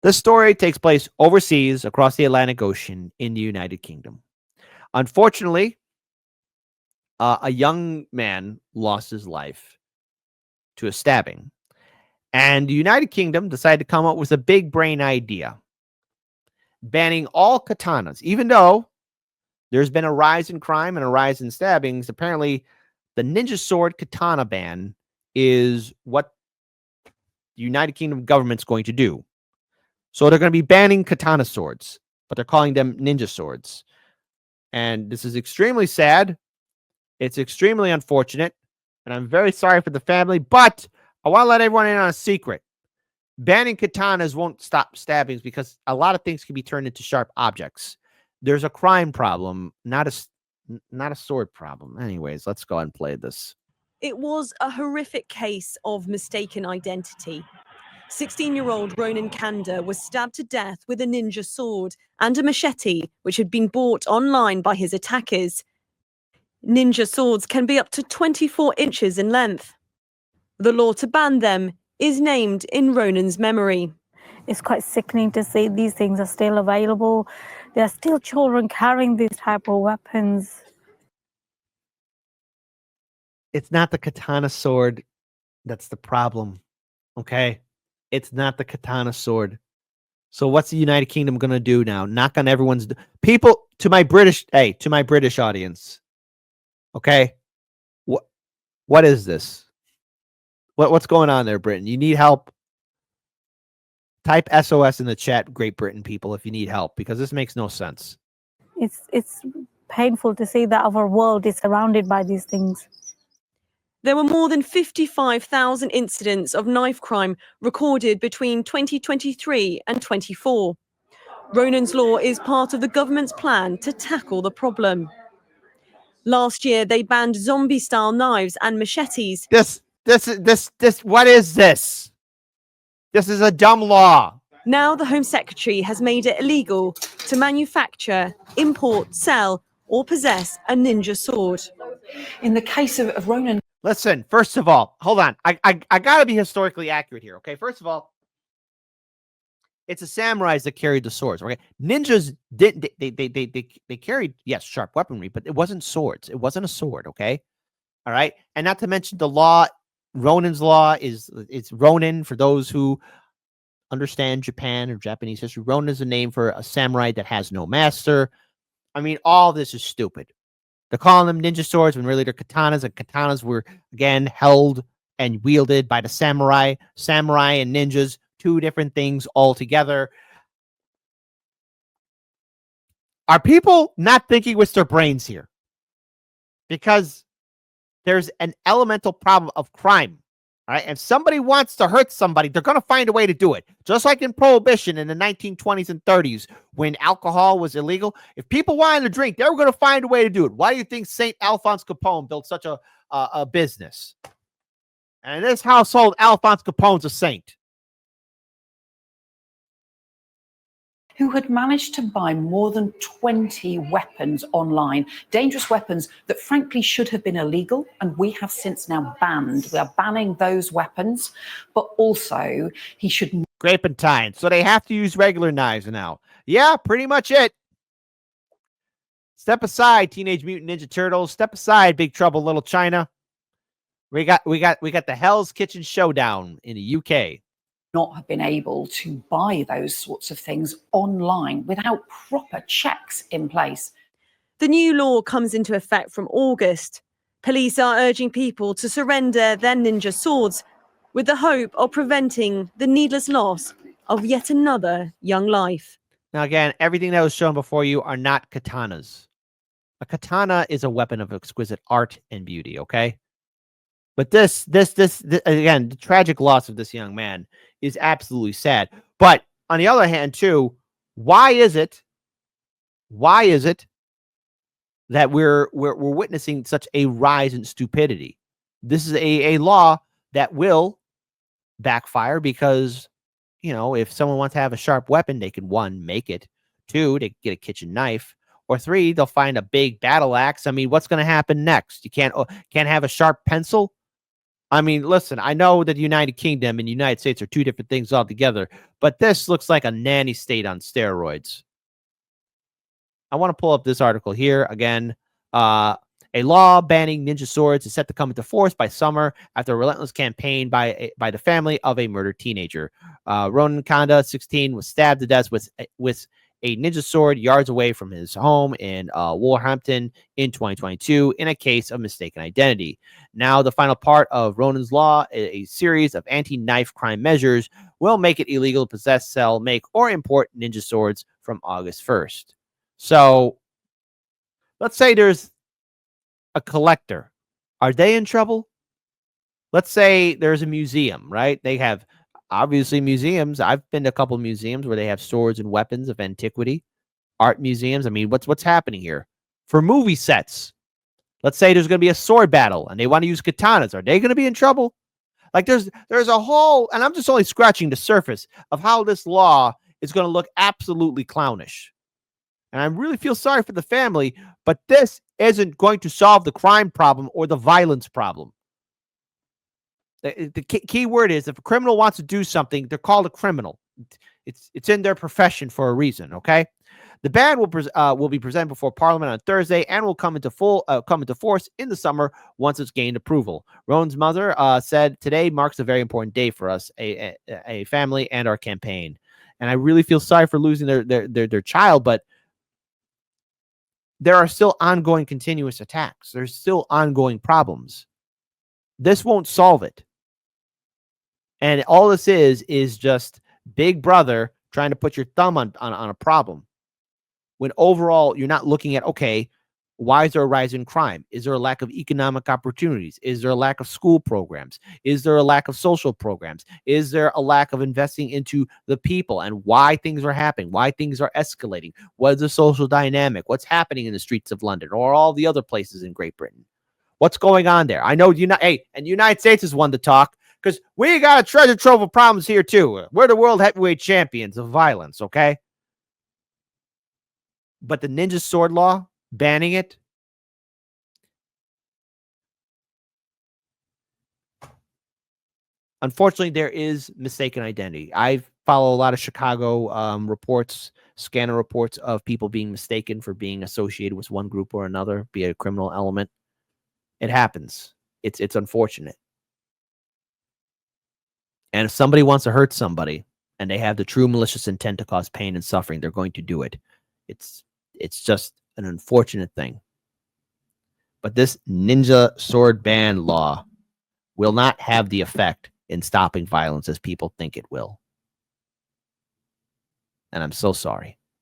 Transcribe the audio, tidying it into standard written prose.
This story takes place overseas across the Atlantic Ocean in the United Kingdom. Unfortunately, a young man lost his life to a stabbing. And the United Kingdom decided to come up with a big brain idea, banning all katanas. Even though there's been a rise in crime and a rise in stabbings, apparently the ninja sword katana ban is what the United Kingdom government's going to do. So they're going to be banning katana swords, but they're calling them ninja swords. And this is extremely sad. It's extremely unfortunate. And I'm very sorry for the family, but I want to let everyone in on a secret. Banning katanas won't stop stabbings because a lot of things can be turned into sharp objects. There's a crime problem, not a sword problem. Anyways, let's go and play this. It was a horrific case of mistaken identity. 16-year-old Ronan Kanda was stabbed to death with a ninja sword and a machete, which had been bought online by his attackers. Ninja swords can be up to 24 inches in length. The law to ban them is named in Ronan's memory. It's quite sickening to see these things are still available. There are still children carrying these type of weapons. It's not the katana sword that's the problem, okay? It's not the katana sword. So what's the United Kingdom going to do now? Knock on everyone's people to my British audience. Okay? What is this? What's going on there, Britain? You need help? Type SOS in the chat, Great Britain people, if you need help, because this makes no sense. It's painful to see that our world is surrounded by these things. There were more than 55,000 incidents of knife crime recorded between 2023 and 24. Ronan's Law is part of the government's plan to tackle the problem. Last year, they banned zombie-style knives and machetes. This, what is this? This is a dumb law. Now the Home Secretary has made it illegal to manufacture, import, sell, or possess a ninja sword. In the case of Ronan... Listen, first of all, hold on. I got to be historically accurate here, okay? First of all, it's the samurais that carried the swords, okay? Ninjas didn't they carried, yes, sharp weaponry, but it wasn't swords. It wasn't a sword, okay? All right? And not to mention the law, Ronan's Law it's Ronin for those who understand Japan or Japanese history. Ronin is a name for a samurai that has no master. I mean, all this is stupid. They're calling them ninja swords when really they're katanas, and katanas were, again, held and wielded by the samurai. Samurai and ninjas, two different things altogether. Are people not thinking with their brains here? Because there's an elemental problem of crime. All right. If somebody wants to hurt somebody, they're going to find a way to do it. Just like in Prohibition in the 1920s and 30s, when alcohol was illegal. If people wanted to drink, they were going to find a way to do it. Why do you think St. Alphonse Capone built such a business? And in this household, Alphonse Capone's a saint. Who had managed to buy more than 20 weapons online, dangerous weapons that frankly should have been illegal, and we have since now banned. We are banning those weapons, but also he should... Grape and tine. So they have to use regular knives now. Yeah, pretty much it. Step aside, Teenage Mutant Ninja Turtles. Step aside, Big Trouble Little China. We got the Hell's Kitchen Showdown in the UK. Not have been able to buy those sorts of things online without proper checks in place. The new law comes into effect from August. Police are urging people to surrender their ninja swords with the hope of preventing the needless loss of yet another young life. Now, again, everything that was shown before you are not katanas. A katana is a weapon of exquisite art and beauty, okay? But this again, the tragic loss of this young man is absolutely sad. But on the other hand, too, why is it that we're witnessing such a rise in stupidity? This is a law that will backfire because, you know, if someone wants to have a sharp weapon, they can, 1, make it. 2, they can get a kitchen knife. Or 3, they'll find a big battle axe. I mean, what's going to happen next? You can't have a sharp pencil. I mean, listen, I know that the United Kingdom and the United States are two different things altogether, but this looks like a nanny state on steroids. I want to pull up this article here again. A law banning ninja swords is set to come into force by summer after a relentless campaign by the family of a murdered teenager. Ronan Kanda, 16, was stabbed to death with a ninja sword yards away from his home in Wolverhampton in 2022 in a case of mistaken identity. Now, the final part of Ronan's law, a series of anti-knife crime measures, will make it illegal to possess, sell, make, or import ninja swords from August 1st. So, let's say there's a collector. Are they in trouble? Let's say there's a museum, right? They have obviously museums. I've been to a couple of museums where they have swords and weapons of antiquity, art museums. I mean, what's happening here? For movie sets, let's say there's going to be a sword battle and they want to use katanas. Are they going to be in trouble? Like there's a whole, and I'm just only scratching the surface of how this law is going to look absolutely clownish. And I really feel sorry for the family, but this isn't going to solve the crime problem or the violence problem. The key word is if a criminal wants to do something, they're called a criminal. It's in their profession for a reason, okay? The ban will be presented before Parliament on Thursday and will come into force in the summer once it's gained approval. Ronan's mother said, "Today marks a very important day for us, a family, and our campaign." And I really feel sorry for losing their child, but there are still ongoing continuous attacks. There's still ongoing problems. This won't solve it. And all this is just Big Brother trying to put your thumb on a problem. When overall, you're not looking at, okay, why is there a rise in crime? Is there a lack of economic opportunities? Is there a lack of school programs? Is there a lack of social programs? Is there a lack of investing into the people and why things are happening? Why things are escalating? What is the social dynamic? What's happening in the streets of London or all the other places in Great Britain? What's going on there? I know and the United States is one to talk because we got a treasure trove of problems here too. We're the world heavyweight champions of violence, okay? But the ninja sword law, banning it, unfortunately, there is mistaken identity. I follow a lot of Chicago reports, scanner reports of people being mistaken for being associated with one group or another, be it a criminal element. It happens. It's unfortunate. And if somebody wants to hurt somebody and they have the true malicious intent to cause pain and suffering, they're going to do it. It's just an unfortunate thing. But this ninja sword ban law will not have the effect in stopping violence as people think it will. And I'm so sorry.